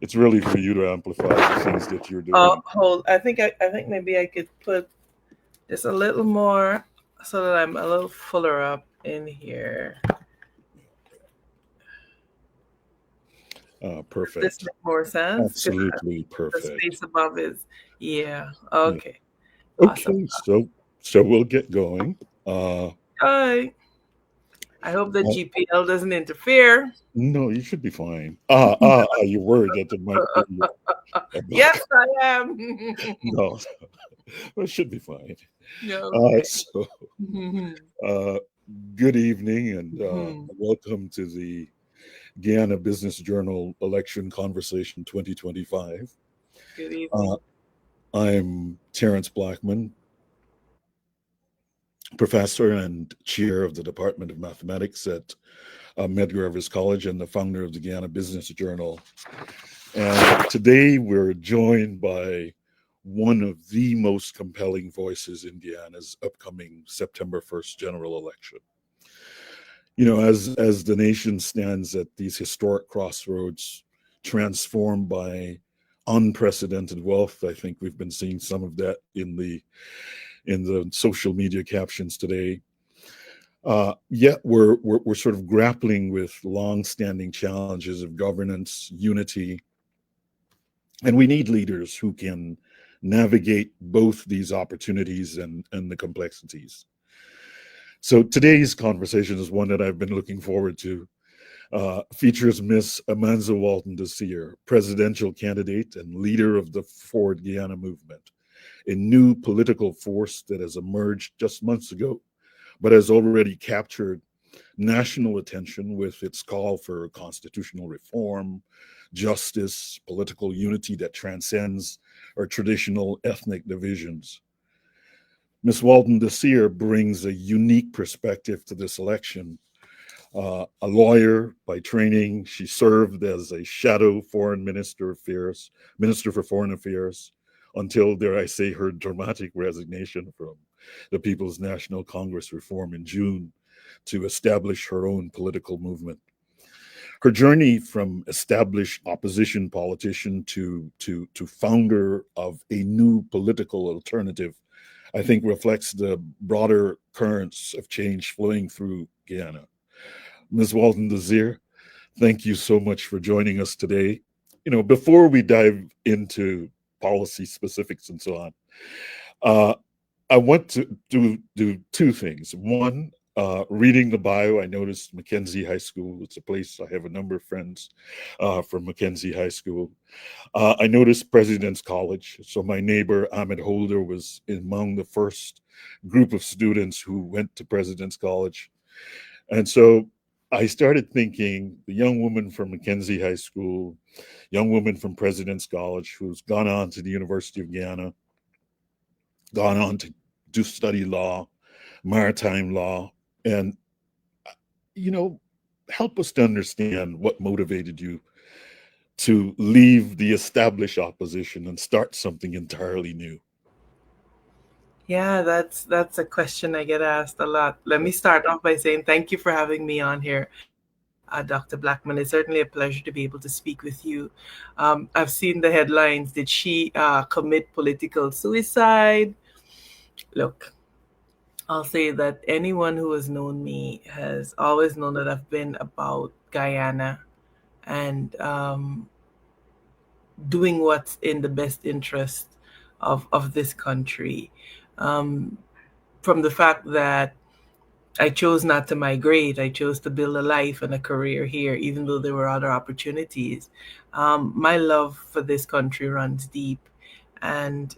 it's really for you to amplify the things that you're doing. Hold. I think maybe I could put just a little more so that I'm a little fuller up in here. Does this Perfect. make more sense? Because Absolutely the perfect. space above is, yeah. Yeah. Okay. Awesome. Okay, so we'll get going. Uh, All right. I hope the uh, GPL doesn't interfere. no, you should be fine. You're worried that it might be a Yes, back. I am. No, it should be fine. No, okay. So, Mhm. uh, good evening and Mhm. welcome to the Guyana Business Journal Election Conversation 2025. Good Uh, evening. I'm Terrence Blackman, professor and chair of the Department of Mathematics at Medgar College and the founder of the Guyana Business Journal. And today we're joined by one of the most compelling voices in Guyana's upcoming September 1st general election. You know, as the nation stands at these historic crossroads, transformed by unprecedented wealth, I think we've been seeing some of that in the social media captions today. Yet we're sort of grappling with long-standing challenges of governance, unity, and we need leaders who can navigate both these opportunities and the complexities. So today's conversation is one that I've been looking forward to. Features Miss Amanza Walton-Desir, presidential candidate and leader of the Forward Guyana movement, a new political force that has emerged just months ago, but has already captured national attention with its call for constitutional reform, justice, political unity that transcends our traditional ethnic divisions. Ms. Walton-Desir brings a unique perspective to this election. A lawyer by training, she served as a shadow minister for foreign affairs, until, dare I say, her dramatic resignation from the People's National Congress reform in June to establish her own political movement. Her journey from established opposition politician to founder of a new political alternative, I think, reflects the broader currents of change flowing through Guyana. Ms. Walton-Desir, thank you so much for joining us today. You know, before we dive into policy specifics and so on, uh, I want to do two things. One, reading the bio, I noticed Mackenzie High School. It's a place I have a number of friends from Mackenzie High School. I noticed President's College. So my neighbor Ahmed Holder was among the first group of students who went to President's College. And so I started thinking the young woman from Mackenzie High School, young woman from President's College who's gone on to the University of Guyana, gone on to study law, maritime law, and, you know, help us to understand what motivated you to leave the established opposition and start something entirely new. Yeah, that's a question I get asked a lot. Let me start off by saying thank you for having me on here, Dr. Blackman. It's certainly a pleasure to be able to speak with you. I've seen the headlines. Did she commit political suicide? Look, I'll say that anyone who has known me has always known that I've been about Guyana and doing what's in the best interest of this country. Um, from the fact that I chose not to migrate, I chose to build a life and a career here, even though there were other opportunities. My love for this country runs deep, and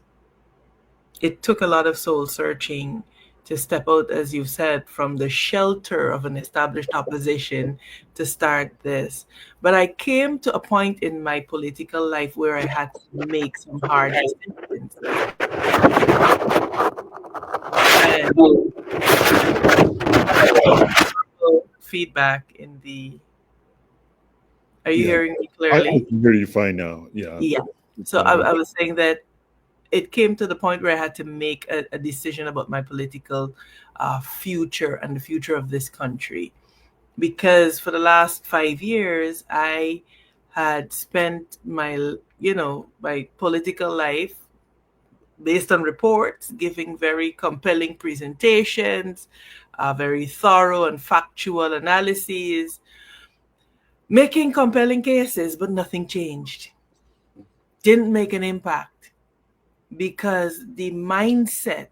it took a lot of soul searching to step out, as you've said, from the shelter of an established opposition to start this. But I came to a point in my political life where I had to make some hard decisions. And I think feedback in the. Are you Yeah, hearing me I clearly? can hear you fine now. Yeah, Yeah. it's So not good. I was saying that it came to the point where I had to make a decision about my political future and the future of this country. Because for the last 5 years, I had spent my political life based on reports, giving very compelling presentations, very thorough and factual analyses, making compelling cases, but nothing changed. Didn't make an impact because the mindset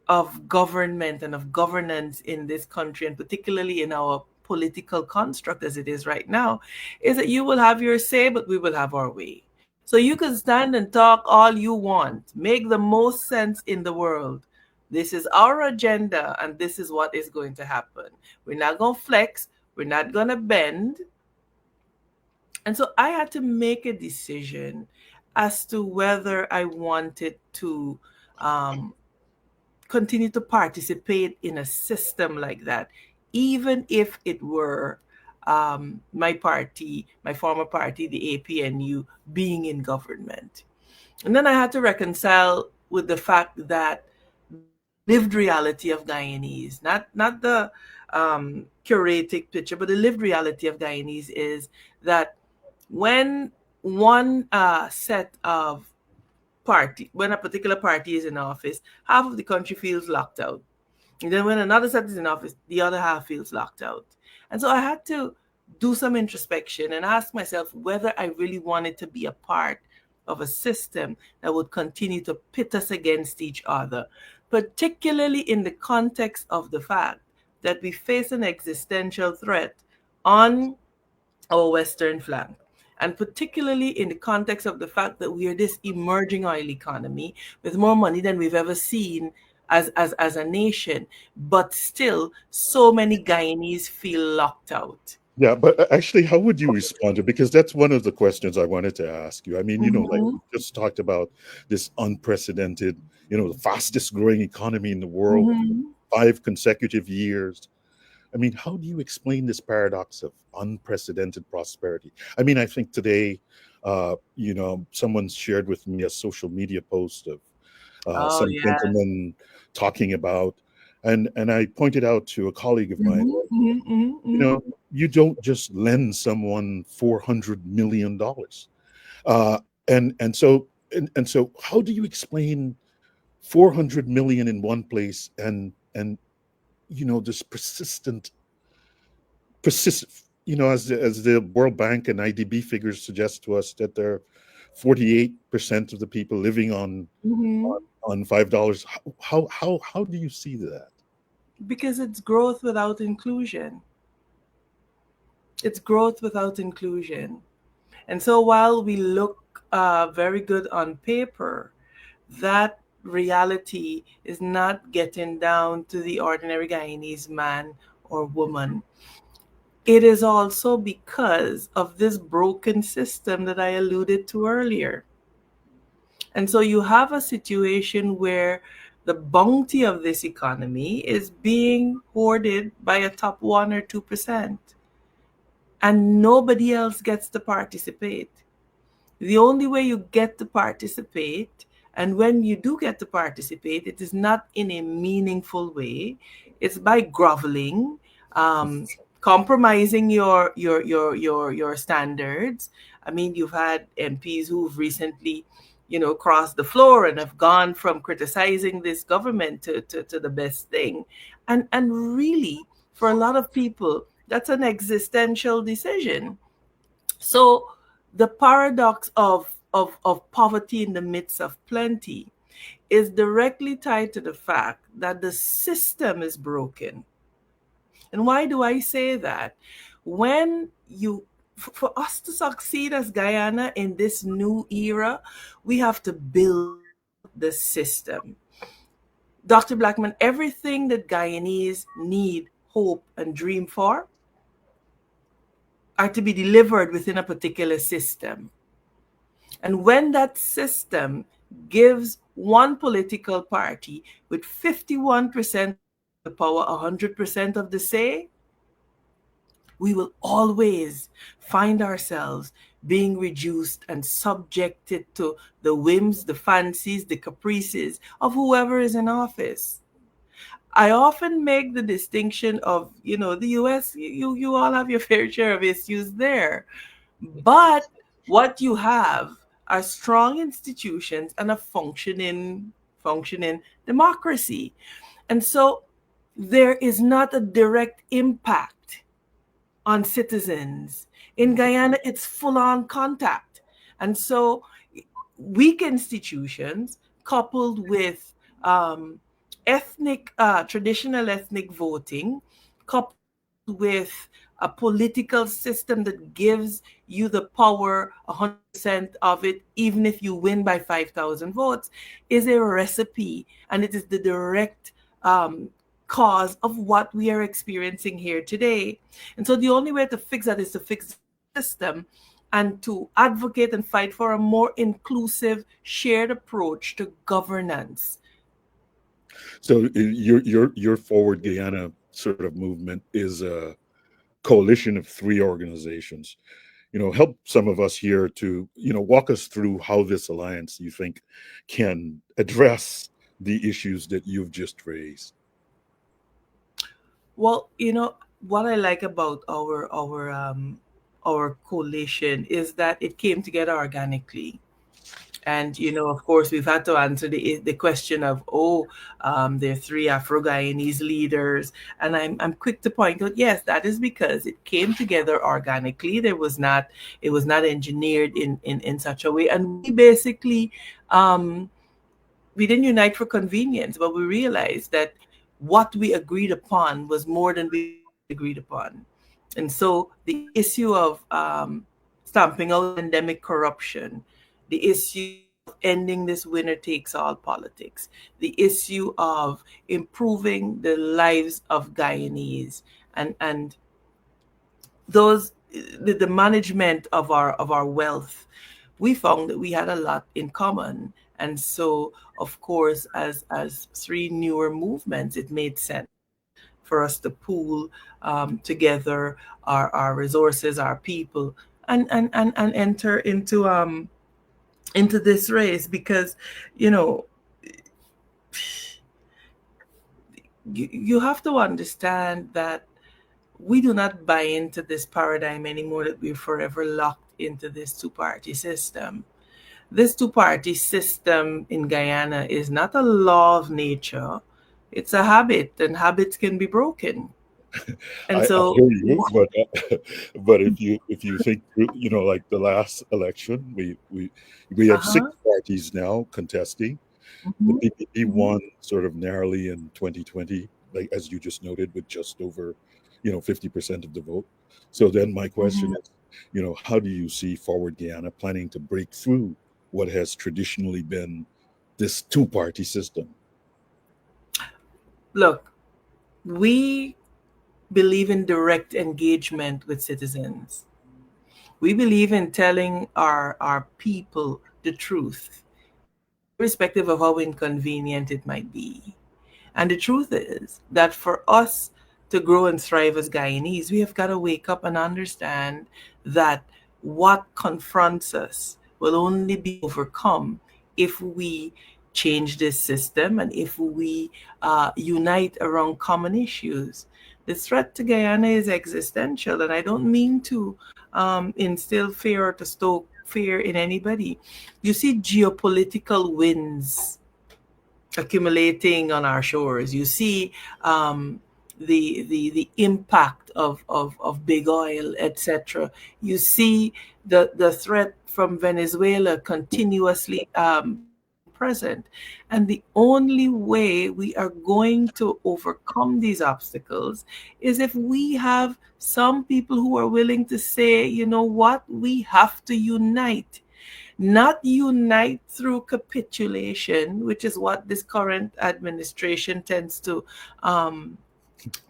of government and of governance in this country, and particularly in our political construct as it is right now, is that you will have your say, but we will have our way. So you can stand and talk all you want, make the most sense in the world. This is our agenda, and this is what is going to happen. We're not going to flex, we're not going to bend. And so I had to make a decision as to whether I wanted to um, continue to participate in a system like that, even if it were my party, my former party, the APNU, being in government. And then I had to reconcile with the fact that the lived reality of Guyanese, not the curated picture, but the lived reality of Guyanese is that when one set of party, when a particular party is in office, half of the country feels locked out. And then when another set is in office, the other half feels locked out. And so I had to do some introspection and ask myself whether I really wanted to be a part of a system that would continue to pit us against each other, particularly in the context of the fact that we face an existential threat on our western flank, and particularly in the context of the fact that we are this emerging oil economy with more money than we've ever seen as a nation, but still so many Guyanese feel locked out. Yeah, but actually, how would you respond to? Because that's one of the questions I wanted to ask you. I mean, like Mm-hmm. we just talked about this unprecedented, the fastest growing economy in the world, Mm-hmm. 5 consecutive years. I mean, how do you explain this paradox of unprecedented prosperity? I mean, I think today, someone shared with me a social media post of Oh some yeah. gentleman talking about, and I pointed out to a colleague of mine, Mm-hmm. Mm-hmm. you Mm-hmm. know, you don't just lend someone $400 million, uh, and so how do you explain 400 million in one place and this persistent, as the World Bank and IDB figures suggest to us that there are 48% of the people living on Mm-hmm. $5. How do you see that? Because it's growth without inclusion. It's growth without inclusion. And so while we look very good on paper, that reality is not getting down to the ordinary Guyanese man or woman. It is also because of this broken system that I alluded to earlier. And so you have a situation where the bounty of this economy is being hoarded by a top 1 or 2%, and nobody else gets to participate. The only way you get to participate, and when you do get to participate, it is not in a meaningful way. It's by groveling, um, compromising your standards. I mean, you've had MPs who've recently, crossed the floor and have gone from criticizing this government to the best thing, and really, for a lot of people, that's an existential decision. So the paradox of poverty in the midst of plenty is directly tied to the fact that the system is broken. And why do I say that? When for us to succeed as Guyana in this new era, we have to build the system. Dr. Blackman, everything that Guyanese need, hope, and dream for are to be delivered within a particular system. And when that system gives one political party with 51% of the power, 100% of the say, we will always find ourselves being reduced and subjected to the whims, the fancies, the caprices of whoever is in office. I often make the distinction of, the US, you all have your fair share of issues there. But what you have are strong institutions and a functioning democracy. And so there is not a direct impact on citizens. In Guyana, it's full on contact. And so weak institutions coupled with um, traditional ethnic voting, coupled with a political system that gives you the power 100% of it, even if you win by 5,000 votes, is a recipe. And it is the direct um, cause of what we are experiencing here today. And so the only way to fix that is to fix the system and to advocate and fight for a more inclusive, shared approach to governance. So your Forward Guyana sort of movement is a coalition of three organizations. Help some of us here to walk us through how this alliance you think can address the issues that you've just raised. Well, what I like about our coalition is that it came together organically. And of course, we've had to answer the question of, there are three Afro-Guyanese leaders, and I'm quick to point out, yes, that is because it came together organically. It was not engineered in such a way, and we basically we didn't unite for convenience, but we realized that what we agreed upon was more than we agreed upon. And so the issue of stamping out endemic corruption, the issue of ending this winner takes all politics, the issue of improving the lives of Guyanese, and those the management of our wealth, we found that we had a lot in common. And so, of course, as three newer movements, it made sense for us to pool together our resources, our people, and enter into this race. Because you know you have to understand that we do not buy into this paradigm anymore, that we're forever locked into this two-party system. This two-party system in Guyana is not a law of nature. It's a habit, and habits can be broken. And I so, hear you, but if you think like the last election, we have six uh-huh. parties now contesting. The Mhm, PPP mhm, won sort of narrowly in 2020, like as you just noted, with just over 50% of the vote. So then my question mhm. is, how do you see Forward Guyana planning to break through what has traditionally been this two-party system? Look, we believe in direct engagement with citizens. We believe in telling our people the truth, irrespective of how inconvenient it might be. And the truth is that for us to grow and thrive as Guyanese, we have got to wake up and understand that what confronts us will only be overcome if we change this system and if we unite around common issues. The threat to Guyana is existential, and I don't mean to instill fear or to stoke fear in anybody. You see geopolitical winds accumulating on our shores. You see the impact of big oil, etc. You see the threat from Venezuela continuously being present. And the only way we are going to overcome these obstacles is if we have some people who are willing to say, you know what, we have to unite, not unite through capitulation, which is what this current administration tends um,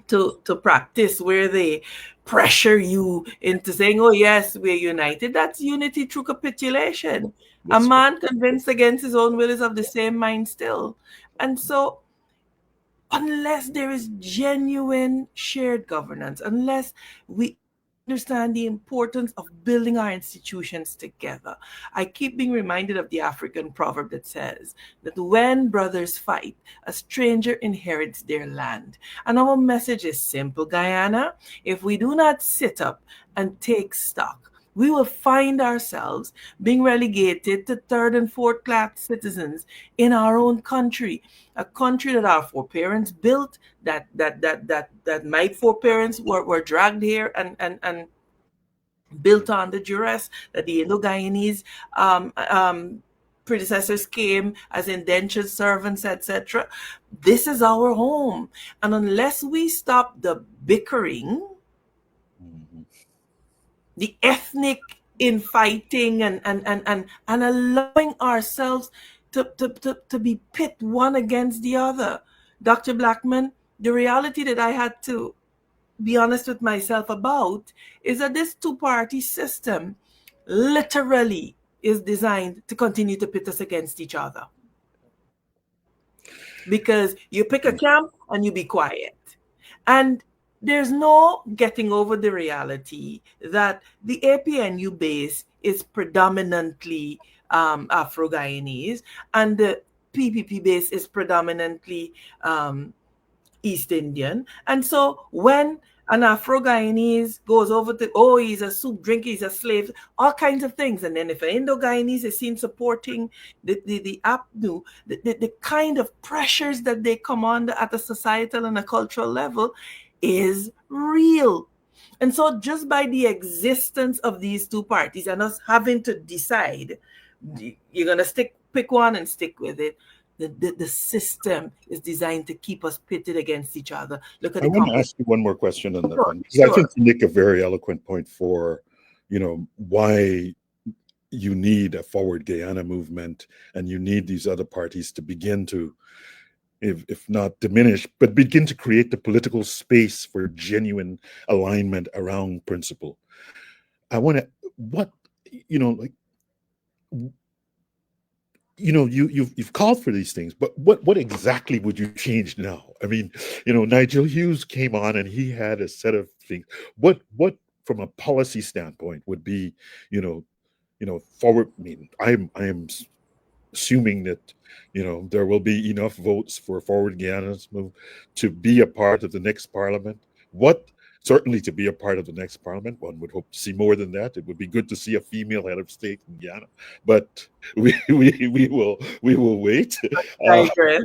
to practice, where they pressure you into saying, "Oh yes, we're united." That's unity through capitulation. A That's man convinced against his own will is of the same mind still. And so unless there is genuine shared governance, unless we understand the importance of building our institutions together. I keep being reminded of the African proverb that says that when brothers fight, a stranger inherits their land. And our message is simple, Guyana. If we do not sit up and take stock, we will find ourselves being relegated to third and fourth class citizens in our own country, a country that our foreparents built, that my foreparents were dragged here and built on the duress that the Indo-Guyanese predecessors came as indentured servants, etc. This is our home. And unless we stop the bickering, the ethnic infighting, and allowing ourselves to be pit one against the other, Dr. Blackman, the reality that I had to be honest with myself about is that this two-party system literally is designed to continue to pit us against each other. Because you pick a camp and you be quiet. And there's no getting over the reality that the APNU base is predominantly Afro-Guyanese, and the PPP base is predominantly East Indian. And so when an Afro-Guyanese goes over to, oh, he's a soup drinker, he's a slave, all kinds of things. And then if an Indo-Guyanese is seen supporting the APNU, the kind of pressures that they come under at a societal and a cultural level is real. And so just by the existence of these two parties and us having to decide, you're going to pick one and stick with it, the system is designed to keep us pitted against each other. Look at I want to ask you one more question on that one, because Sure. I think you make a very eloquent point for, why you need a forward Guyana movement, and you need these other parties to begin to, if not diminish, but begin to create the political space for genuine alignment around principle. I want to, you've called for these things, but what exactly would you change now? I mean, Nigel Hughes came on and he had a set of things. What from a policy standpoint would be, forward? I mean, I am assuming that there will be enough votes for Forward Guyana's move to be a part of the next parliament. Certainly to be a part of the next parliament. One would hope to see more than that. It would be good to see a female head of state in Guyana, but we will wait. Digress.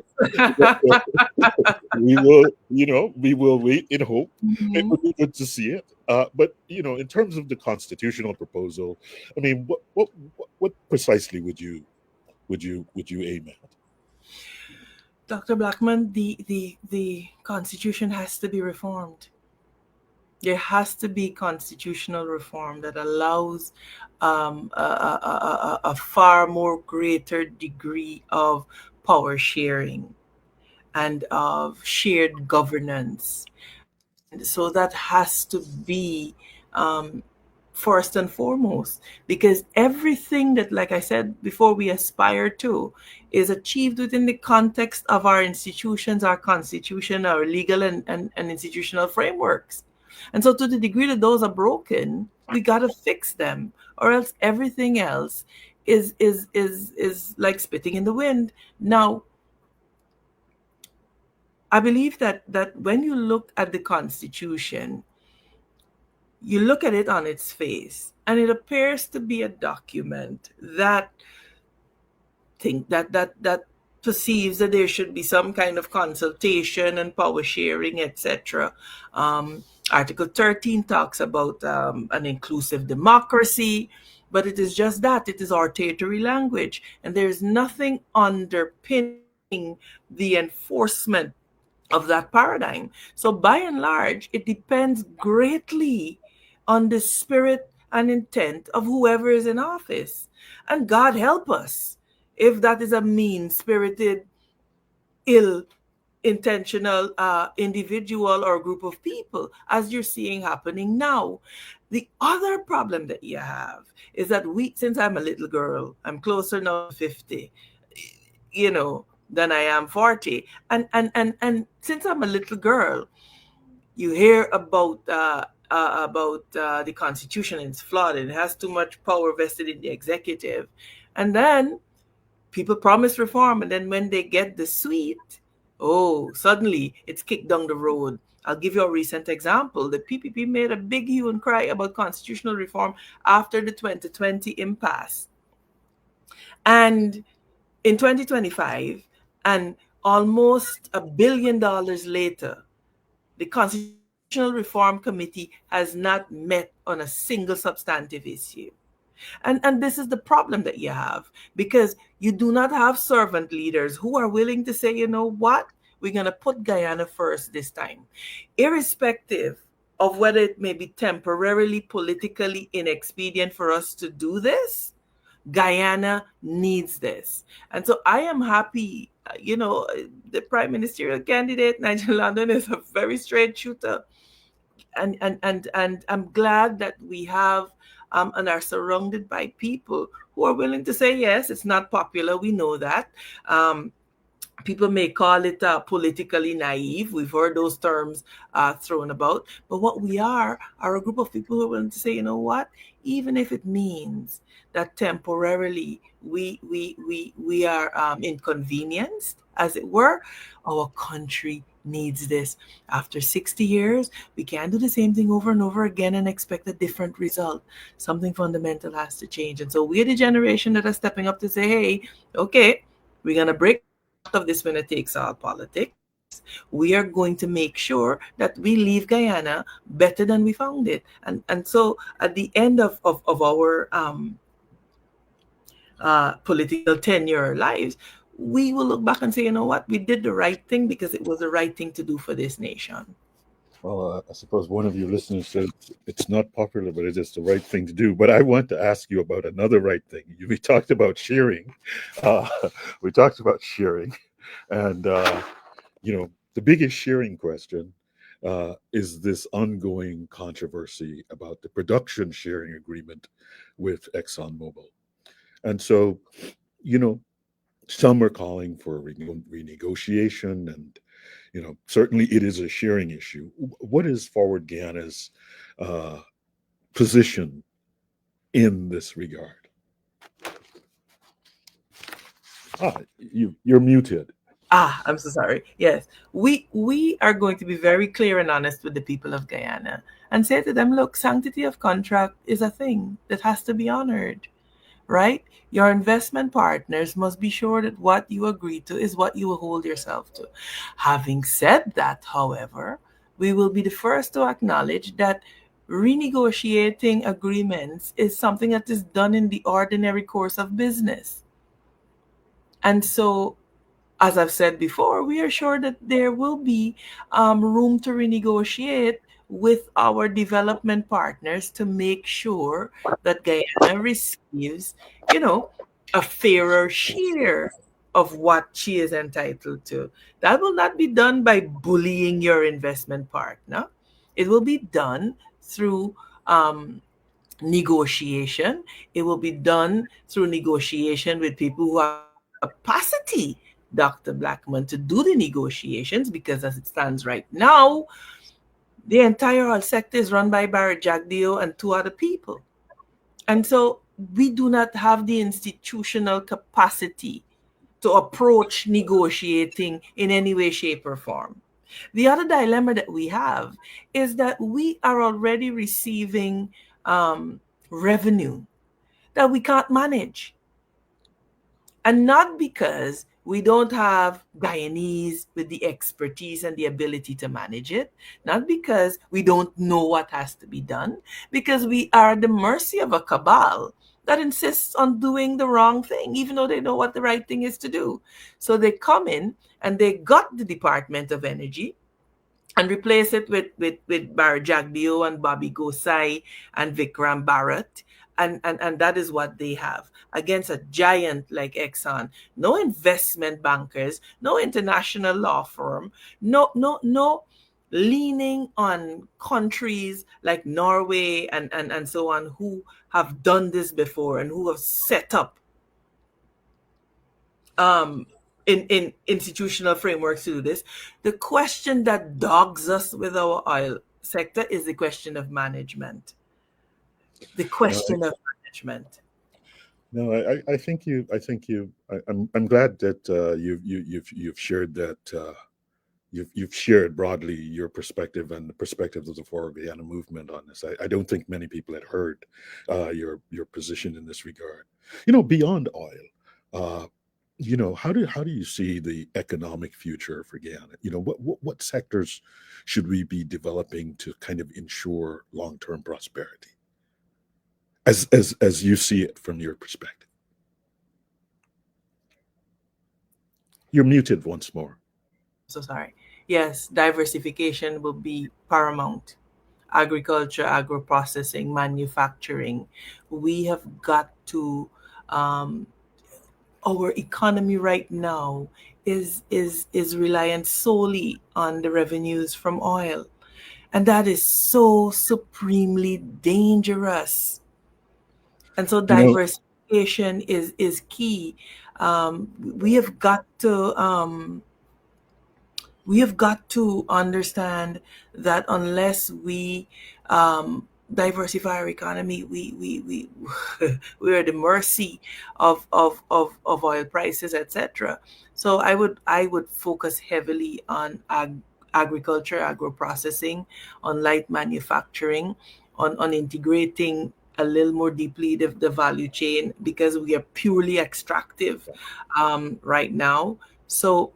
we will wait in hope. It would be good to see it. But in terms of the constitutional proposal, I mean, what precisely would you aim at? Dr. Blackman, the Constitution has to be reformed. There has to be constitutional reform that allows a far more greater degree of power sharing and of shared governance. And so that has to be first and foremost, because everything that, like I said before, we aspire to is achieved within the context of our institutions, our constitution, our legal and institutional frameworks. And so to the degree that those are broken, we got to fix them, or else everything else is like spitting in the wind. Now, I believe that when you look at the Constitution, you look at it on its face, and it appears to be a document that perceives that there should be some kind of consultation and power sharing, etc. Article 13 talks about an inclusive democracy, but it is just that. It is hortatory language, and there's nothing underpinning the enforcement of that paradigm. So by and large, it depends greatly on the spirit and intent of whoever is in office. And God help us if that is a mean-spirited, ill-intentional individual or group of people, as you're seeing happening now. The other problem that you have is that since I'm a little girl, I'm closer now to 50, than I am 40. And since I'm a little girl, you hear about the Constitution and it's flawed and it has too much power vested in the executive. And then people promise reform, and then when they get the sweet, suddenly it's kicked down the road I'll give you a recent example. The PPP made a big hue and cry about constitutional reform after the 2020 impasse. And in 2025, and almost $1 billion later, the Constitutional Reform Committee has not met on a single substantive issue. And this is the problem that you have, because you do not have servant leaders who are willing to say, you know what, we're going to put Guyana first this time, irrespective of whether it may be temporarily politically inexpedient for us to do this. Guyana needs this. And so I am happy, the prime ministerial candidate, Nigel London, is a very straight shooter. And I'm glad that we have and are surrounded by people who are willing to say, yes, it's not popular. We know that. People may call it politically naive. We've heard those terms thrown about. But what we are a group of people who are willing to say, you know what, even if it means that temporarily we are inconvenienced, as it were, our country needs this. After 60 years, we can't do the same thing over and over again and expect a different result. Something fundamental has to change. And so we're the generation that are stepping up to say, hey, okay, we're going to break the back of this when it takes all politics. We are going to make sure that we leave Guyana better than we found it. And so at the end of our political tenure lives, we will look back and say, you know what, we did the right thing because it was the right thing to do for this nation. Well, I suppose one of your listeners said it's not popular, but it is the right thing to do. But I want to ask you about another right thing. We talked about sharing. Uh, we talked about sharing. And, the biggest sharing question is this ongoing controversy about the production sharing agreement with ExxonMobil. And so, you know, some are calling for renegotiation, and certainly it is a sharing issue. What is Forward Guyana's uh, position in this regard? You're muted. I'm so sorry. Yes, we are going to be very clear and honest with the people of Guyana and say to them, look, sanctity of contract is a thing that has to be honored, right? Your investment partners must be sure that what you agree to is what you will hold yourself to. Having said that, however, we will be the first to acknowledge that renegotiating agreements is something that is done in the ordinary course of business. And so, as I've said before, we are sure that there will be room to renegotiate with our development partners to make sure that Guyana receives, you know, a fairer share of what she is entitled to. That will not be done by bullying your investment partner. It will be done through negotiation. It will be done through negotiation with people who have the capacity, Dr. Blackman, to do the negotiations, because as it stands right now, the entire oil sector is run by Barrett Jagdeo and two other people. And so we do not have the institutional capacity to approach negotiating in any way, shape, or form. The other dilemma that we have is that we are already receiving revenue that we can't manage. And not because we don't have Guyanese with the expertise and the ability to manage it, not because we don't know what has to be done, because we are at the mercy of a cabal that insists on doing the wrong thing, even though they know what the right thing is to do. So they come in and they got the Department of Energy and replace it with Barry Jagdeo and Bobby Gosai and Vikram Bharat. And that is what they have against a giant like Exxon. No investment bankers, no international law firm, no leaning on countries like Norway and so on, who have done this before and who have set up um, in institutional frameworks to do this. The question that dogs us with our oil sector is the question of management. The No, question of management. no, I'm glad that you've shared that you've shared broadly your perspective and the perspective of the For Guyana movement on this. I don't think many people had heard your position in this regard. Beyond oil, uh, how do you see the economic future for Guyana? What sectors should we be developing to kind of ensure long-term prosperity, as you see it from your perspective? You're muted once more. So sorry. Yes, diversification will be paramount. Agriculture, agro-processing, manufacturing. We have got to um, our economy right now is reliant solely on the revenues from oil. And that is so supremely dangerous. And so You know, diversification is key. We have got to understand that unless we diversify our economy, we we're at the mercy of oil prices, etc. So I would focus heavily on agriculture, agro processing, on light manufacturing, on integrating a little more deeply the value chain, because we are purely extractive right now. So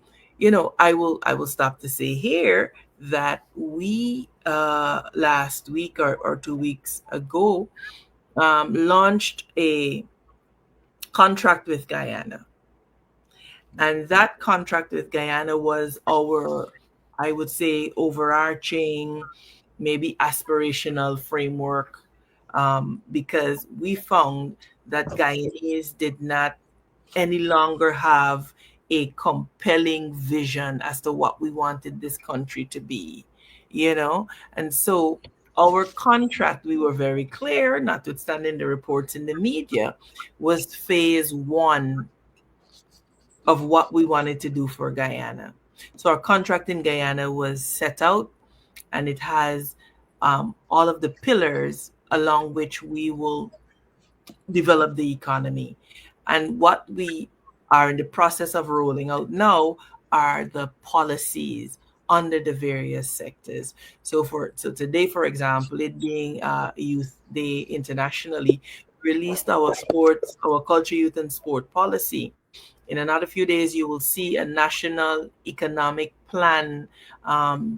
I will stop to say here that we last week or 2 weeks ago launched a contract with Guyana. And that contract with Guyana was our, I would say, overarching, maybe aspirational framework, because we found that Guyanese did not any longer have a compelling vision as to what we wanted this country to be, you know? And so our contract, we were very clear, notwithstanding the reports in the media, was phase one of what we wanted to do for Guyana. So our contract in Guyana was set out, and it has all of the pillars along which we will develop the economy. And what we are in the process of rolling out now are the policies under the various sectors. So today, for example, it being Youth Day internationally, released our culture, youth, and sport policy. In another few days, you will see a national economic plan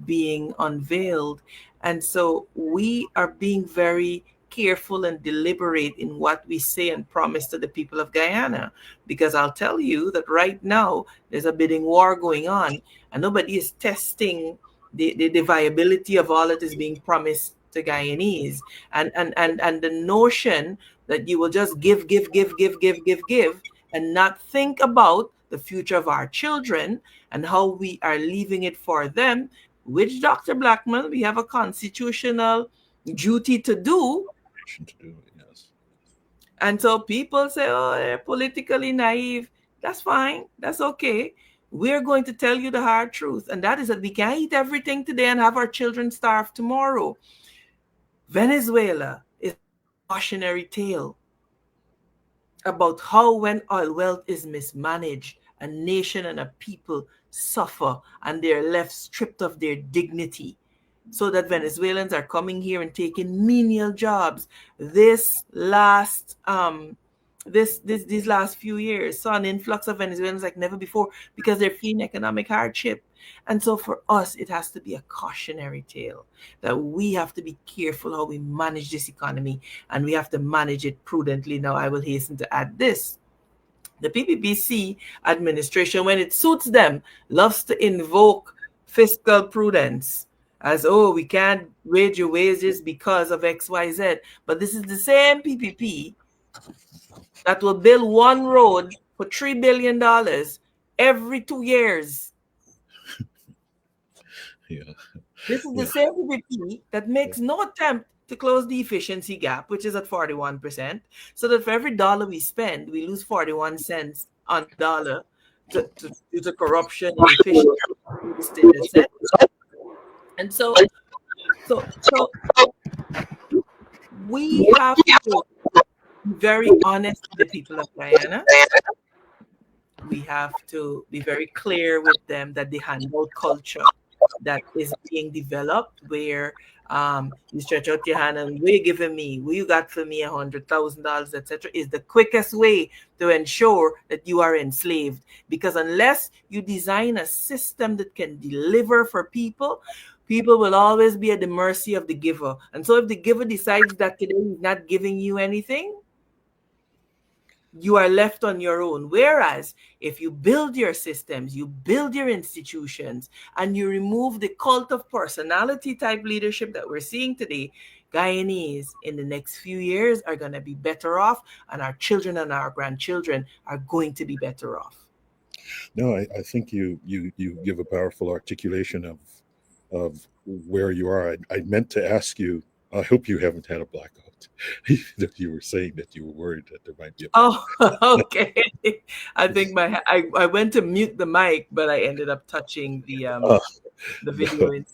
being unveiled. And so we are being very careful and deliberate in what we say and promise to the people of Guyana. Because I'll tell you that right now, there's a bidding war going on, and nobody is testing the viability of all that is being promised to Guyanese. And the notion that you will just give, and not think about the future of our children and how we are leaving it for them, which, Dr. Blackman, we have a constitutional duty to do. to do it, yes. And so people say, oh, they're politically naive. That's fine. That's okay. We're going to tell you the hard truth. And that is that we can't eat everything today and have our children starve tomorrow. Venezuela is a cautionary tale about how, when oil wealth is mismanaged, a nation and a people suffer and they're left stripped of their dignity. So that Venezuelans are coming here and taking menial jobs. These last few years saw an influx of Venezuelans like never before, because they're feeling economic hardship. And so for us, it has to be a cautionary tale that we have to be careful how we manage this economy, and we have to manage it prudently. Now, I will hasten to add this. The PPPC administration, when it suits them, loves to invoke fiscal prudence as, oh, we can't raise your wages because of XYZ. But this is the same PPP that will build one road for $3 billion every 2 years. Yeah. This is the Yeah. same PPP that makes no attempt to close the efficiency gap, which is at 41%, so that for every dollar we spend, we lose 41 cents on the dollar due to corruption, inefficiency, etc. And so we have to be very honest with the people of Guyana. We have to be very clear with them that the handout culture that is being developed where you stretch out your hand and what you giving me, what you got for me, $100,000, etc., is the quickest way to ensure that you are enslaved. Because unless you design a system that can deliver for people, people will always be at the mercy of the giver. And so if the giver decides that today he's not giving you anything, you are left on your own. Whereas if you build your systems, you build your institutions, and you remove the cult of personality type leadership that we're seeing today, Guyanese in the next few years are going to be better off, and our children and our grandchildren are going to be better off. No, I think you give a powerful articulation of where you are. I meant to ask you. I hope you haven't had a blackout. That you were saying that you were worried that there might be a blackout. Oh, okay. I think I went to mute the mic, but I ended up touching Uh, the no, video. I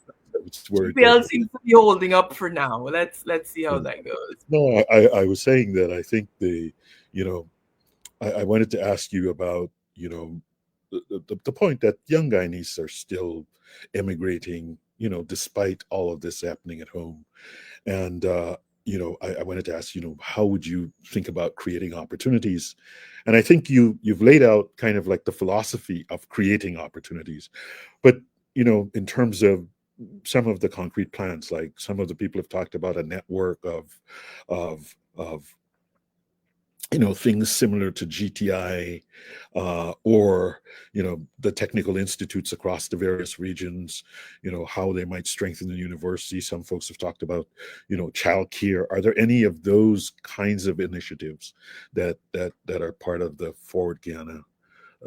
was worried that. GPL seems to be holding up for now. Let's see how that goes. No, I was saying that I think you know, I wanted to ask you about, the point that young Guyanese are still immigrating, despite all of this happening at home. And, I wanted to ask, how would you think about creating opportunities? And I think you've laid out kind of like the philosophy of creating opportunities. But, in terms of some of the concrete plans, like some of the people have talked about a network of things similar to GTI, or the technical institutes across the various regions, how they might strengthen the university. Some folks have talked about child care. Are there any of those kinds of initiatives that are part of the Forward Guyana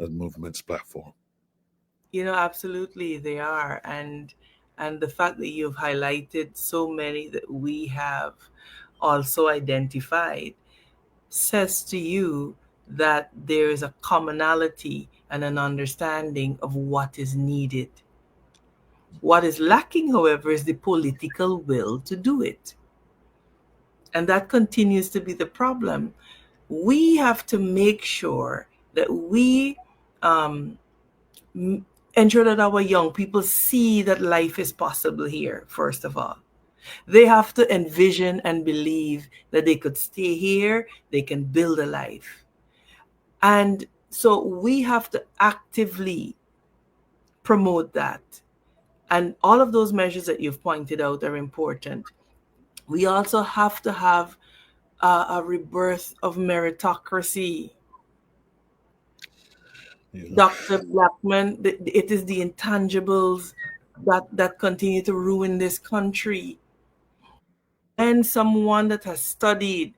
movement's platform? Absolutely they are, and the fact that you've highlighted so many that we have also identified says to you that there is a commonality and an understanding of what is needed. What is lacking, however, is the political will to do it. And that continues to be the problem. We have to make sure that we ensure that our young people see that life is possible here, first of all. They have to envision and believe that they could stay here, they can build a life. And so we have to actively promote that. And all of those measures that you've pointed out are important. We also have to have a rebirth of meritocracy. Yeah. Dr. Blackman, it is the intangibles that continue to ruin this country. And someone that has studied,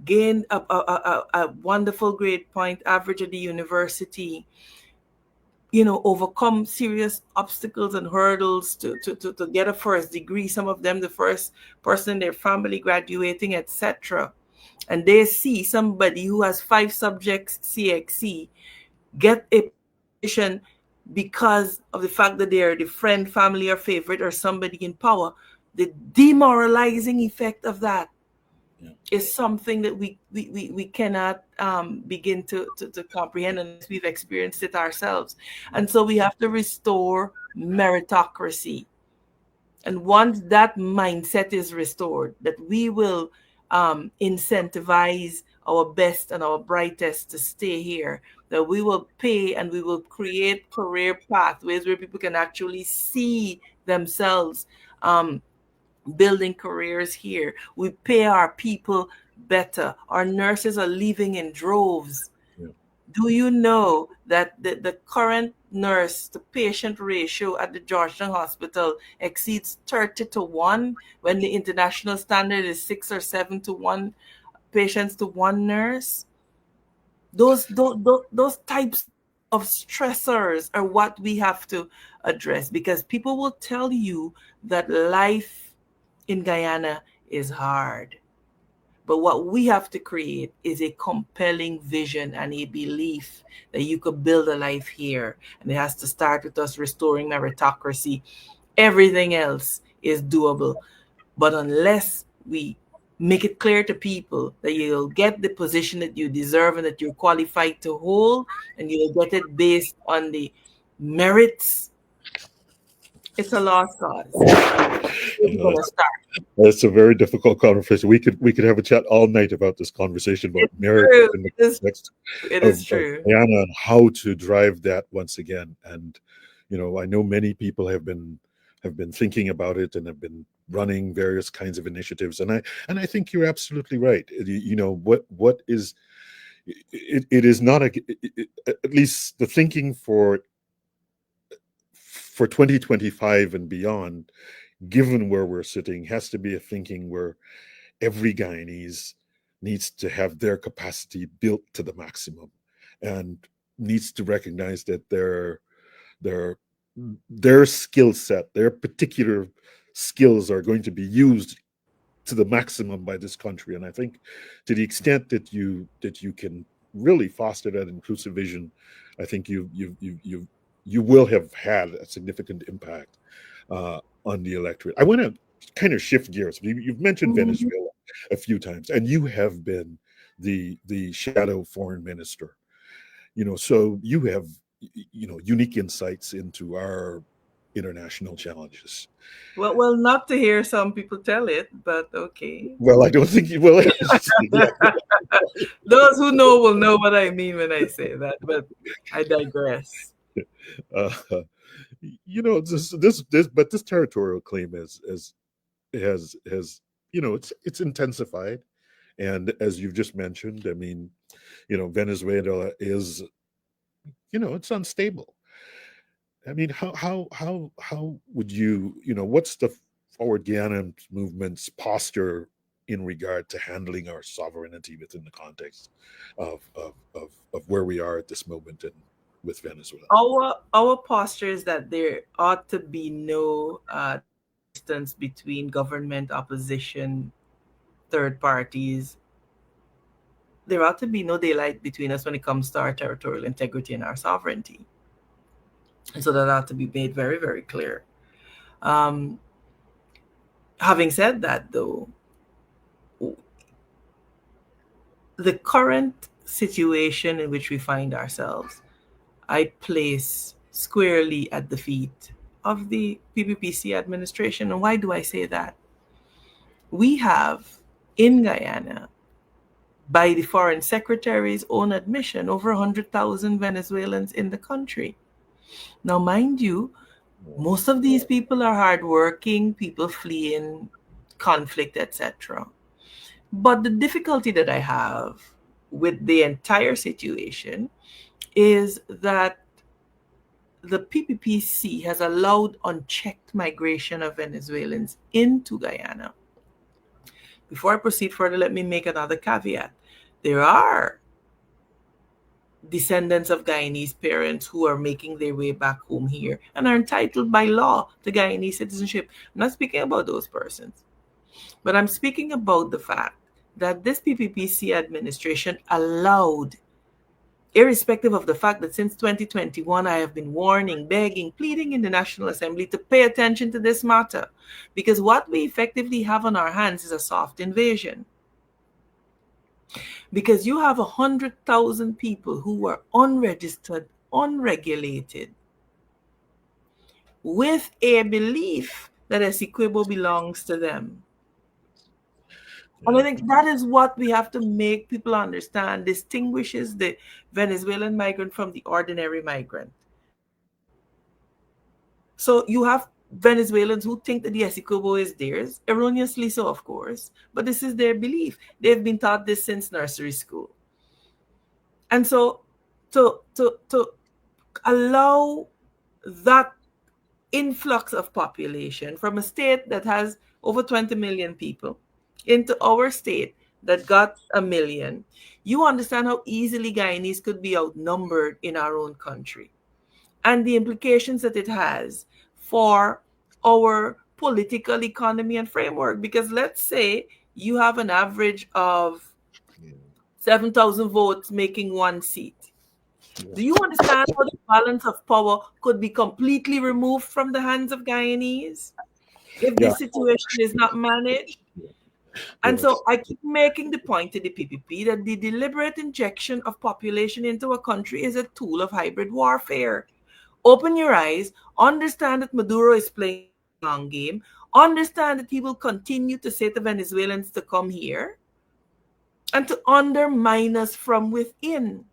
gained a wonderful grade point average at the university, overcome serious obstacles and hurdles to get a first degree, some of them the first person in their family graduating, etc. And they see somebody who has 5 subjects CXC get a position because of the fact that they are the friend, family, or favorite, or somebody in power. The demoralizing effect of that is something that we cannot begin to comprehend unless we've experienced it ourselves. And so we have to restore meritocracy. And once that mindset is restored, that we will incentivize our best and our brightest to stay here, that we will pay and we will create career pathways where people can actually see themselves building careers here. We pay our people better. Our nurses are leaving in droves. Yeah. Do you know that the current nurse to patient ratio at the Georgetown Hospital exceeds 30 to 1 when the international standard is 6 or 7 to 1 patients to 1 nurse? Those types of stressors are what we have to address, because people will tell you that life in Guyana is hard. But what we have to create is a compelling vision and a belief that you could build a life here. And it has to start with us restoring meritocracy. Everything else is doable. But unless we make it clear to people that you'll get the position that you deserve and that you're qualified to hold, and you'll get it based on the merits It's a lost cause. Where we Uh, gonna start? it's a very difficult conversation. We could have a chat all night about this conversation about It's marriage true. in the It is. context It is of true. Guyana and how to drive that once again. And I know many people have been thinking about it and have been running various kinds of initiatives. And I think you're absolutely right. What is it is not at least the thinking for 2025 and beyond, given where we're sitting, has to be a thinking where every Guyanese needs to have their capacity built to the maximum and needs to recognize that their their skill set, their particular skills are going to be used to the maximum by this country. And I think to the extent that you can really foster that inclusive vision, I think you will have had a significant impact on the electorate. I want to kind of shift gears. You've mentioned Mhm. Venezuela a few times, and you have been the shadow foreign minister. So you have unique insights into our international challenges. Well, not to hear some people tell it, but okay. Well, I don't think you will. Yeah. Those who know will know what I mean when I say that, but I digress. Uh, but this territorial claim has it's intensified, and as you've just mentioned, I mean, Venezuela is it's unstable. I mean, how would what's the Forward Guyana movement's posture in regard to handling our sovereignty within the context of where we are at this moment in with Venezuela? Our posture is that there ought to be no distance between government, opposition, third parties. There ought to be no daylight between us when it comes to our territorial integrity and our sovereignty. And so that ought to be made very, very clear. Um, Having said that, though, the current situation in which we find ourselves, I place squarely at the feet of the PPPC administration. And why do I say that? We have in Guyana, by the foreign secretary's own admission, over 100,000 Venezuelans in the country. Now, mind you, most of these people are hardworking, people fleeing conflict, etc. But the difficulty that I have with the entire situation is that the PPPC has allowed unchecked migration of Venezuelans into Guyana. Before I proceed further, let me make another caveat. There are descendants of Guyanese parents who are making their way back home here and are entitled by law to Guyanese citizenship. I'm not speaking about those persons, but I'm speaking about the fact that this PPPC administration allowed, irrespective of the fact that since 2021, I have been warning, begging, pleading in the National Assembly to pay attention to this matter, because what we effectively have on our hands is a soft invasion. Because you have 100,000 people who are unregistered, unregulated, with a belief that Essequibo belongs to them. And I Yeah. think that is what we have to make people understand, distinguishes the Venezuelan migrant from the ordinary migrant. So you have Venezuelans who think that the Essequibo is theirs, erroneously so, of course, but this is their belief. They've been taught this since nursery school. And so to allow that influx of population from a state that has over 20 million people into our state that got a million, you understand how easily Guyanese could be outnumbered in our own country and the implications that it has for our political economy and framework. Because let's say you have an average of Yeah. 7,000 votes making one seat. Yeah. Do you understand how the balance of power could be completely removed from the hands of Guyanese if Yeah. this situation is not managed? And Yes. so I keep making the point to the PPP that the deliberate injection of population into a country is a tool of hybrid warfare. Open your eyes, understand that Maduro is playing the long game, understand that he will continue to say to Venezuelans to come here and to undermine us from within.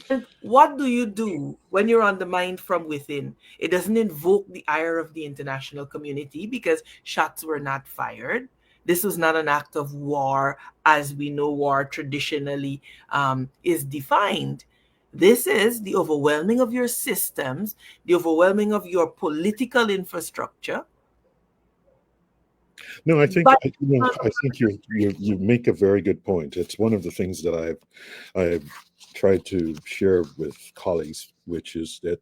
And what do you do when you're undermined from within? It doesn't invoke the ire of the international community because shots were not fired. This was not an act of war as we know war traditionally is defined. This is the overwhelming of your systems, the overwhelming of your political infrastructure. No, I think But I think you make a very good point. It's one of the things that I've tried to share with colleagues, which is that,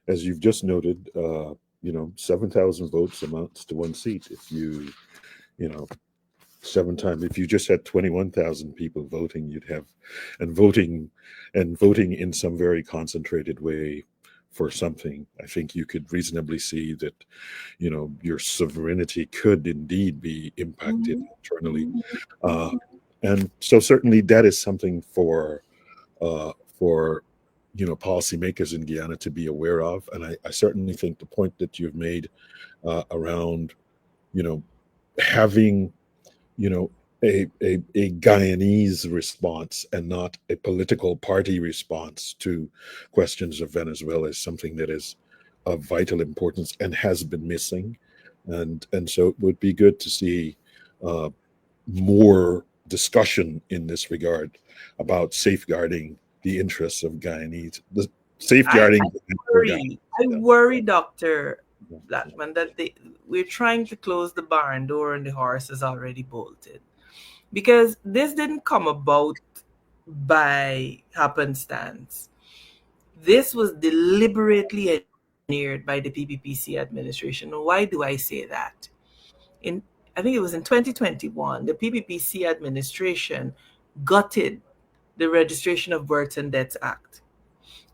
as you've just noted, 7,000 votes amounts to one seat. If you know, seven times, if you just had 21,000 people voting, you'd have, and voting in some very concentrated way for something, I think you could reasonably see that, your sovereignty could indeed be impacted Mhm, internally. mhm, Uh, mhm. and so certainly that is something for policymakers in Guyana to be aware of. And I certainly think the point that you've made around you know having you know a Guyanese response and not a political party response to questions of Venezuela is something that is of vital importance and has been missing, and so it would be good to see uh, more discussion in this regard about safeguarding the interests of Guyanese, the I safeguarding the interests of worry. I Guyanese. worry, Dr. Yeah, yeah, Blackman, that we're trying to close the barn door and the horse is already bolted. Because this didn't come about by happenstance. This was deliberately engineered by the PPPC administration. Why do I say that? In I think it was in 2021, the PPPC administration gutted the Registration of Births and Deaths Act.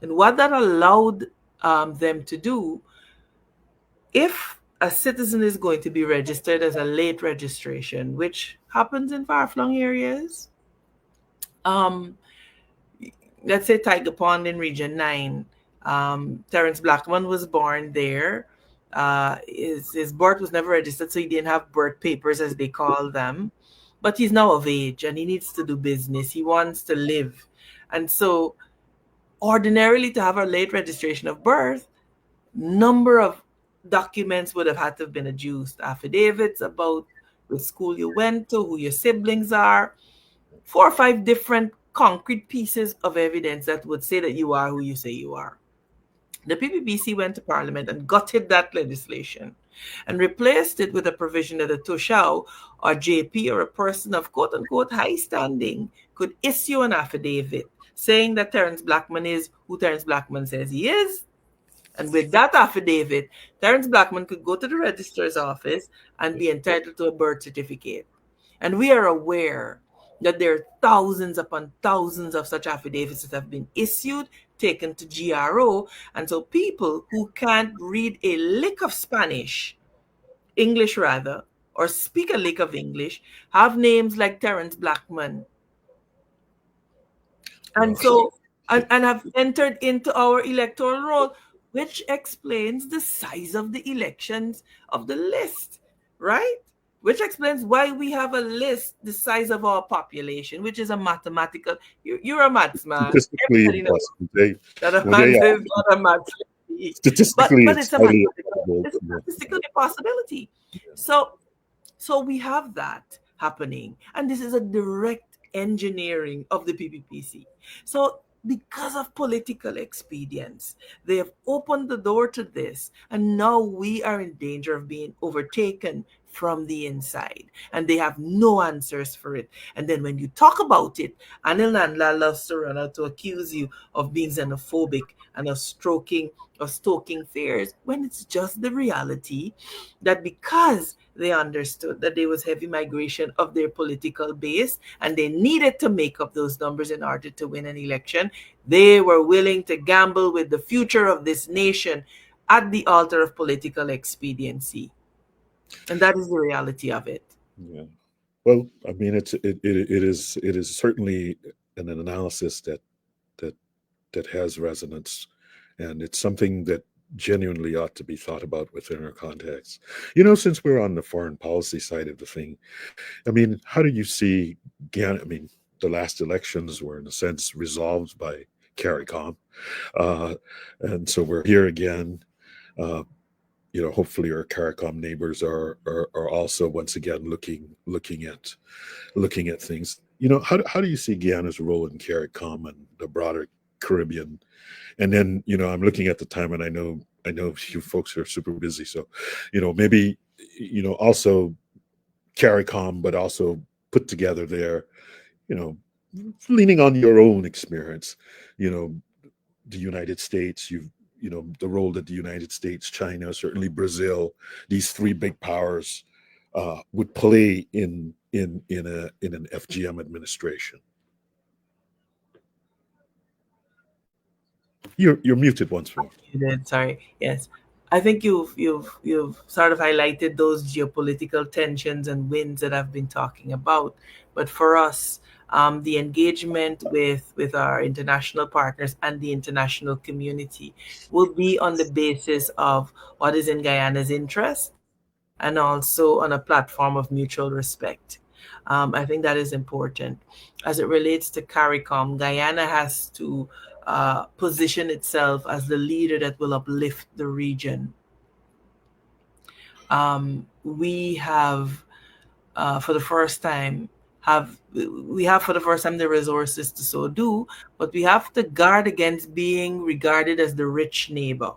And what that allowed them to do, if a citizen is going to be registered as a late registration, which happens in far flung areas, um, let's say Tiger Pond in Region 9, Terrence Blackman was born there. His birth was never registered, so he didn't have birth papers, as they call them. But he's now of age and he needs to do business. He wants to live. And so, ordinarily, to have a late registration of birth, number of documents would have had to have been adduced, affidavits about the school you went to, who your siblings are, 4 or 5 different concrete pieces of evidence that would say that you are who you say you are. The PPBC went to Parliament and gutted that legislation and replaced it with a provision that a Toshao or JP or a person of quote unquote high standing could issue an affidavit saying that Terrence Blackman is who Terrence Blackman says he is, and with that affidavit, Terrence Blackman could go to the registrar's office and be entitled to a birth certificate. And we are aware that there are thousands upon thousands of such affidavits that have been issued, taken to GRO. And so people who can't read a lick of Spanish, English rather, or speak a lick of English, have names like Terrence Blackman, and well, so and have entered into our electoral roll, which explains the size of the elections of the list, right? Which explains why we have a list the size of our population, which is a mathematical. You're a maths man. statistically Everybody knows impossible. They, that a well, man they is are not a maths lady. statistically But it's highly improbable. it's a Yeah, statistical impossibility. So we have that happening, and this is a direct engineering of the PPPC. So, because of political expedience, they have opened the door to this, and now we are in danger of being overtaken from the inside, and they have no answers for it. And then when you talk about it, Anil Nandla loves to run out to accuse you of being xenophobic and of stoking fears, when it's just the reality that because they understood that there was heavy migration of their political base and they needed to make up those numbers in order to win an election. They were willing to gamble with the future of this nation at the altar of political expediency. And that is the reality of it. yeah. Well, I mean, it is certainly an analysis that that has resonance, and it's something that genuinely ought to be thought about within our context. Since we're on the foreign policy side of the thing, I mean, how do you see Guyana? I mean, the last elections were in a sense resolved by CARICOM, uh, and so we're here again. Uh, Hopefully our CARICOM neighbors are also once again looking at things. How do you see Guyana's role in CARICOM and the broader Caribbean? And then, I'm looking at the time, and I know you folks are super busy, so maybe also CARICOM, but also put together there, you know, leaning on your own experience, you know, the United States, the role that the United States, China, certainly Brazil, these three big powers would play in an FGM administration. You're muted once more. You did, sorry. Yes. I think you've sort of highlighted those geopolitical tensions and winds that I've been talking about. But for us, the engagement with our international partners and the international community will be on the basis of what is in Guyana's interest and also on a platform of mutual respect. I think that is important. As it relates to CARICOM, Guyana has to position itself as the leader that will uplift the region. We have, for the first time, have for the first time the resources to so do, but we have to guard against being regarded as the rich neighbor,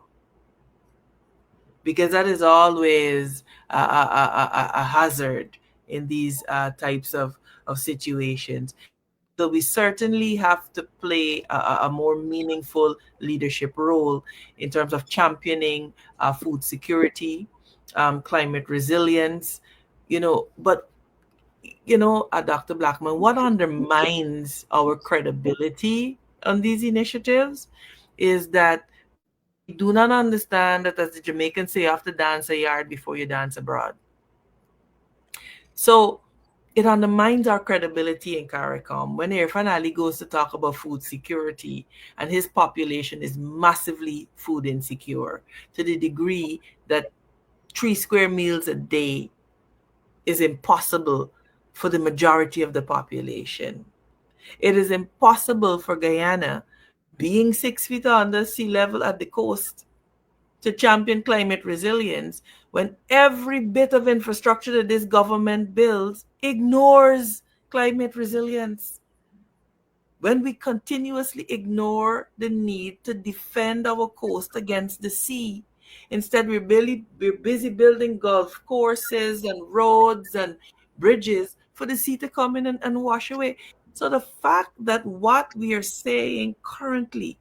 because that is always a hazard in these types of situations. So we certainly have to play a more meaningful leadership role in terms of championing food security, climate resilience, but Dr. Blackman, what undermines our credibility on these initiatives is that we do not understand that, as the Jamaicans say, you have to dance a yard before you dance abroad. So it undermines our credibility in CARICOM when Irfan Ali goes to talk about food security and his population is massively food insecure to the degree that 3 square meals a day is impossible for the majority of the population. It is impossible for Guyana, being 6 feet under sea level at the coast, to champion climate resilience when every bit of infrastructure that this government builds ignores climate resilience. When we continuously ignore the need to defend our coast against the sea. Instead, we're busy building golf courses and roads and bridges for the sea to come in and wash away. So the fact that what we are saying currently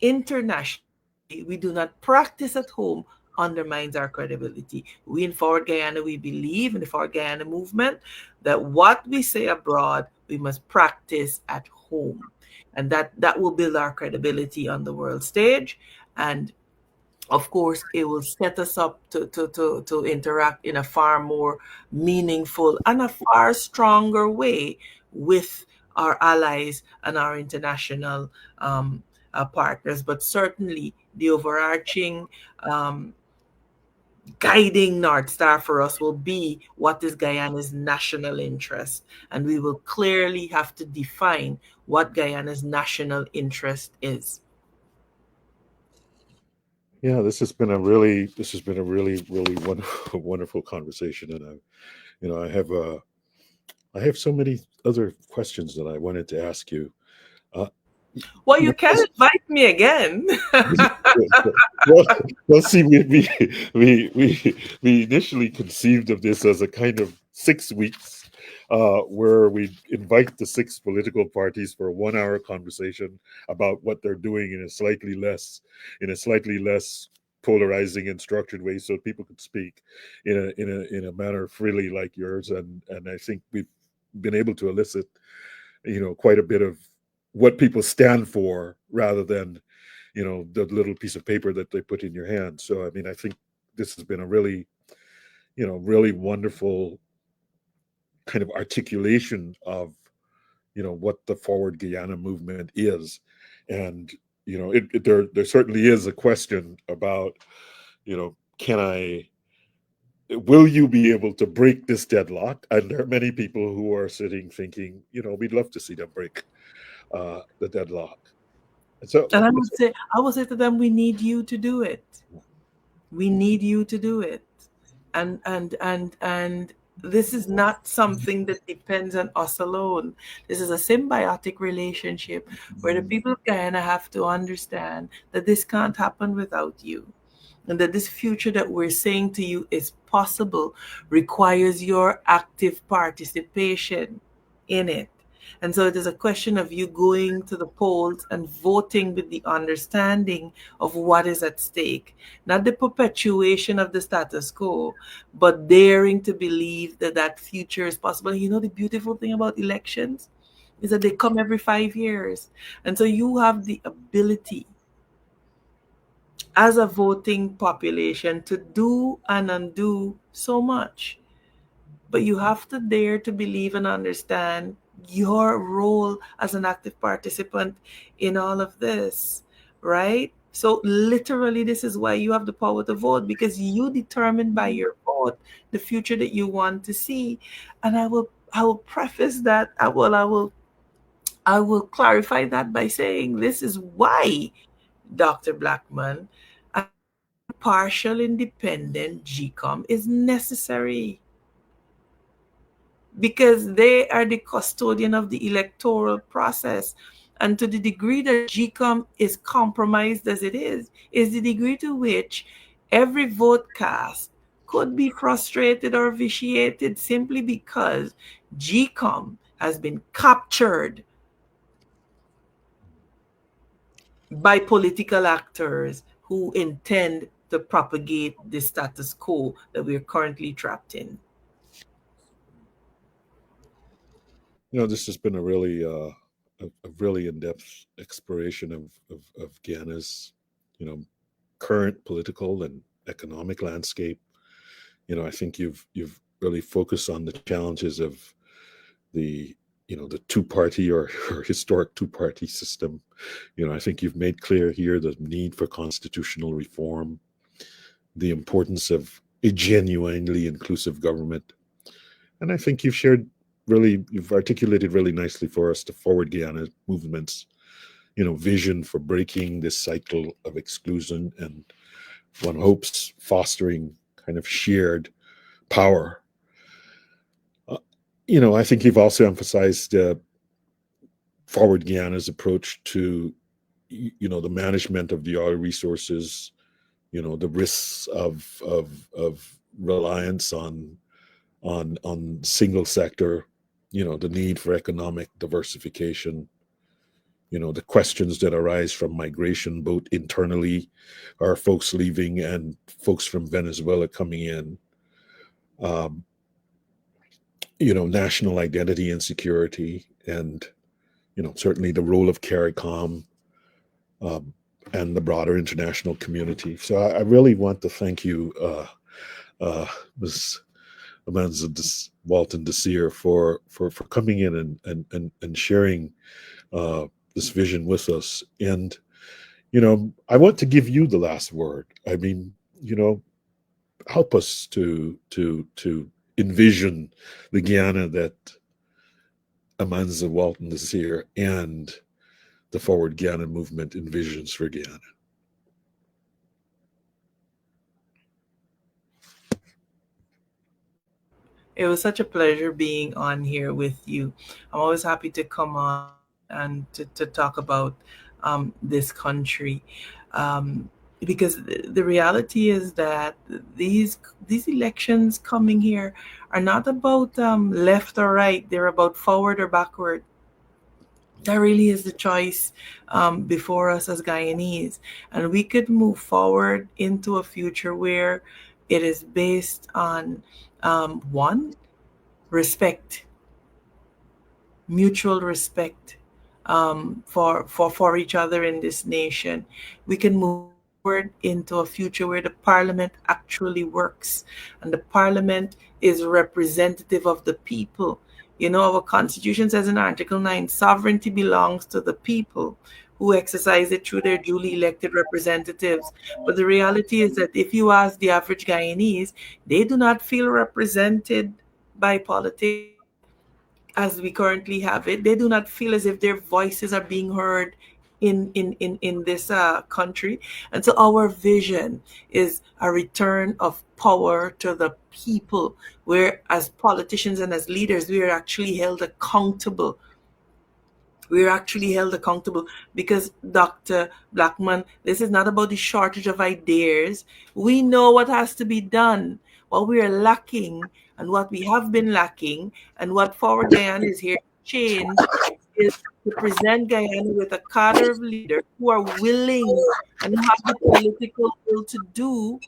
internationally we do not practice at home undermines our credibility. We in Forward Guyana, we believe in the Forward Guyana movement that what we say abroad, we must practice at home. And that will build our credibility on the world stage. And of course, it will set us up to interact in a far more meaningful and a far stronger way with our allies and our international partners. But certainly, the overarching guiding North Star for us will be what is Guyana's national interest. And we will clearly have to define what Guyana's national interest is. Yeah, this has been a really wonderful, wonderful conversation, and I have so many other questions that I wanted to ask you. Uh, Well, you you know, can invite me again. well, well, see, we initially conceived of this as a kind of 6 weeks, where we invite the six political parties for a 1 hour conversation about what they're doing in a slightly less polarizing and structured way, so people could speak in a manner freely like yours, and I think we've been able to elicit quite a bit of what people stand for rather than the little piece of paper that they put in your hand. So I mean, I think this has been a really wonderful kind of articulation of what the Forward Guyana movement is. And, there certainly is a question about, can I, will you be able to break this deadlock? And there are many people who are sitting thinking, we'd love to see them break the deadlock. And so, And I would say to them, we need you to do it. We need you to do it. And this is not something that depends on us alone. This is a symbiotic relationship where the people of Guyana have to understand that this can't happen without you, and that this future that we're saying to you is possible requires your active participation in it. And so it is a question of you going to the polls and voting with the understanding of what is at stake, not the perpetuation of the status quo, but daring to believe that that future is possible. You know, the beautiful thing about elections is that they come every 5 years. And so you have the ability as a voting population to do and undo so much. But you have to dare to believe and understand your role as an active participant in all of this, right? So, literally, this is why you have the power to vote, because you determine by your vote the future that you want to see. And I will preface that. I will clarify that by saying this is why, Dr. Blackman, impartial, independent GCOM is necessary, because they are the custodian of the electoral process. And to the degree that GCOM is compromised as it is the degree to which every vote cast could be frustrated or vitiated simply because GCOM has been captured by political actors who intend to propagate the status quo that we're currently trapped in. this has been a really in-depth exploration of Guyana's, you know, current political and economic landscape. I think you've really focused on the challenges of the the two-party or historic two-party system. I think you've made clear here the need for constitutional reform, the importance of a genuinely inclusive government, and I think you've articulated really nicely for us the Forward Guyana movement's vision for breaking this cycle of exclusion, and one hopes fostering kind of shared power. I think you've also emphasized Forward Guyana's approach to the management of the oil resources, the risks of reliance on single sector, the need for economic diversification, the questions that arise from migration, both internally, our folks leaving and folks from Venezuela coming in, um, national identity and security, and certainly the role of CARICOM, um, and the broader international community. So I really want to thank you, Ms. Amanza Walton-Desir, for coming in and sharing this vision with us. And I want to give you the last word. I mean, help us to envision the Guyana that Amanza Walton-Desir and the Forward Guyana movement envisions for Guyana. It was such a pleasure being on here with you. I'm always happy to come on and to talk about this country. Um, because the reality is that these elections coming here are not about left or right. They're about forward or backward. That really is the choice before us as Guyanese. And we could move forward into a future where it is based on one, respect, mutual respect for each other in this nation. We can move forward into a future where the parliament actually works, and the parliament is representative of the people, You know, our Constitution says in Article 9, sovereignty belongs to the people who exercise it through their duly elected representatives. But the reality is that if you ask the average Guyanese, they do not feel represented by politics as we currently have it. They do not feel as if their voices are being heard in this country. And so our vision is a return of power to the people, where as politicians and as leaders, we are actually held accountable. We're actually held accountable because, Dr. Blackman, this is not about the shortage of ideas. We know what has to be done, what we are lacking, and what we have been lacking, and what Forward Guyana is here to change is to present Guyana with a cadre of leaders who are willing and who have the political will to do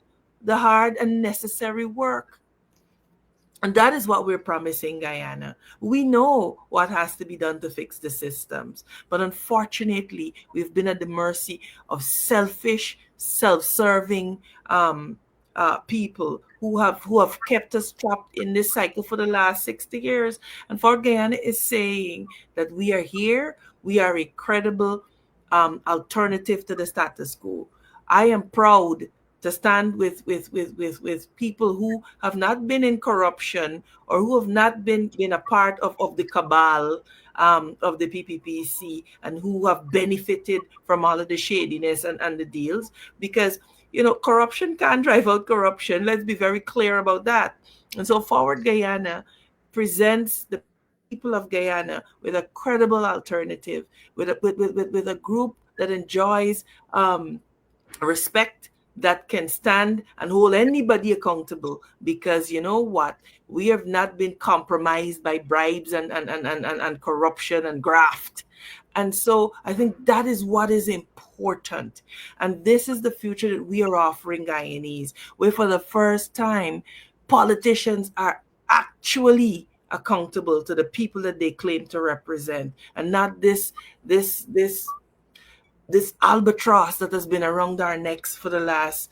the hard and necessary work. And that is what we're promising Guyana. We know what has to be done to fix the systems. But unfortunately, we've been at the mercy of selfish, self-serving people who have kept us trapped in this cycle for the last 60 years. And for Guyana is saying that we are here, we are a credible alternative to the status quo. I am proud to stand with people who have not been in corruption or who have not been a part of the cabal of the PPPC, and who have benefited from all of the shadiness and the deals. Because, you know, corruption can't drive out corruption. Let's be very clear about that. And so Forward Guyana presents the people of Guyana with a credible alternative, with a group that enjoys respect, that can stand and hold anybody accountable, because you know what, we have not been compromised by bribes and corruption and graft. And so I think that is what is important, and this is the future that we are offering Guyanese, where for the first time politicians are actually accountable to the people that they claim to represent, and not this albatross that has been around our necks for the last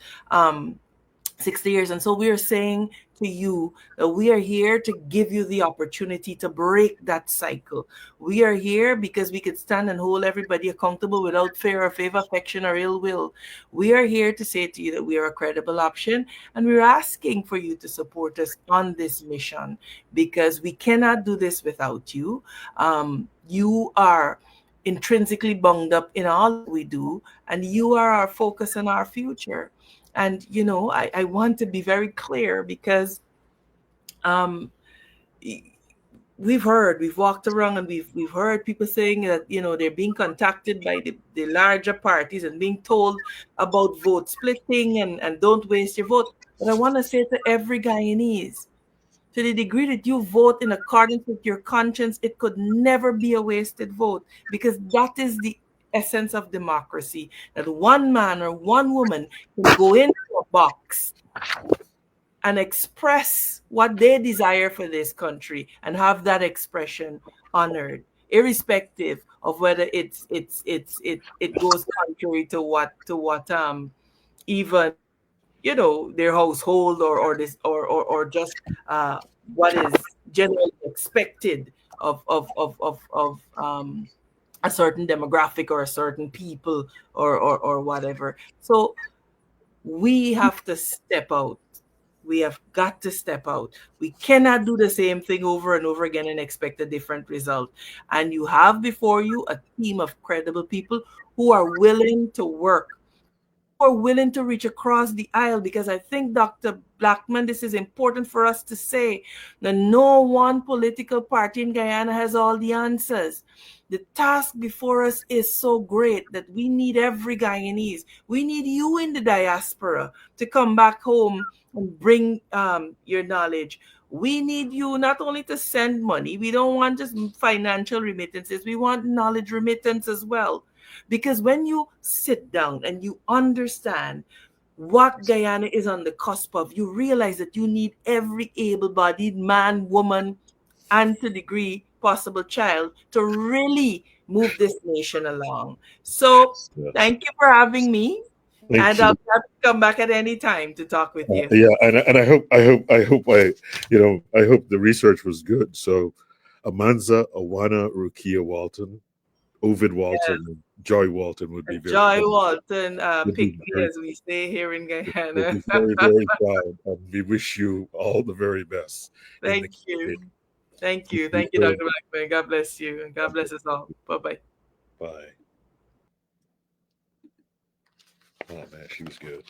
60 years. And so we are saying to you that we are here to give you the opportunity to break that cycle. We are here because we could stand and hold everybody accountable without fear or favor, affection, or ill will. We are here to say to you that we are a credible option, and we're asking for you to support us on this mission, because we cannot do this without you. You are intrinsically bound up in all that we do, and you are our focus and our future. And you know, I want to be very clear, because um, we've walked around, and we've heard people saying that, you know, they're being contacted by the larger parties and being told about vote splitting and don't waste your vote. But I want to say to every Guyanese, to the degree that you vote in accordance with your conscience, it could never be a wasted vote, because that is the essence of democracy. That one man or one woman can go into a box and express what they desire for this country and have that expression honored, irrespective of whether it goes contrary to what even, you know, their household or this or just what is generally expected of a certain demographic or a certain people or whatever. So we have to step out. We have got to step out. We cannot do the same thing over and over again and expect a different result. And you have before you a team of credible people who are willing to work, who are willing to reach across the aisle, because I think, Dr. Blackman, this is important for us to say that no one political party in Guyana has all the answers. The task before us is so great that we need every Guyanese. We need you in the diaspora to come back home and bring your knowledge. We need you not only to send money, we don't want just financial remittances, we want knowledge remittance as well. Because when you sit down and you understand what Guyana is on the cusp of, you realize that you need every able bodied man, woman, and to degree possible child to really move this nation along. So Yes. thank you for having me. Thank And I'll you. have to come back at any time to talk with you. Yeah, and I hope I hope I hope the research was good. So Amanza, Awana, Rukia Walton, Ovid Walton, and Joy Walton would be very Joy proud. Walton, Would be pick me, very, as we say here in would Guyana. be very, very proud. And we wish you all the very best in the Thank you. campaign. Thank Keep you. you Thank you, good. Dr. Blackman. God bless you. And God bless us all. Bye-bye. Bye. Oh man, she was good.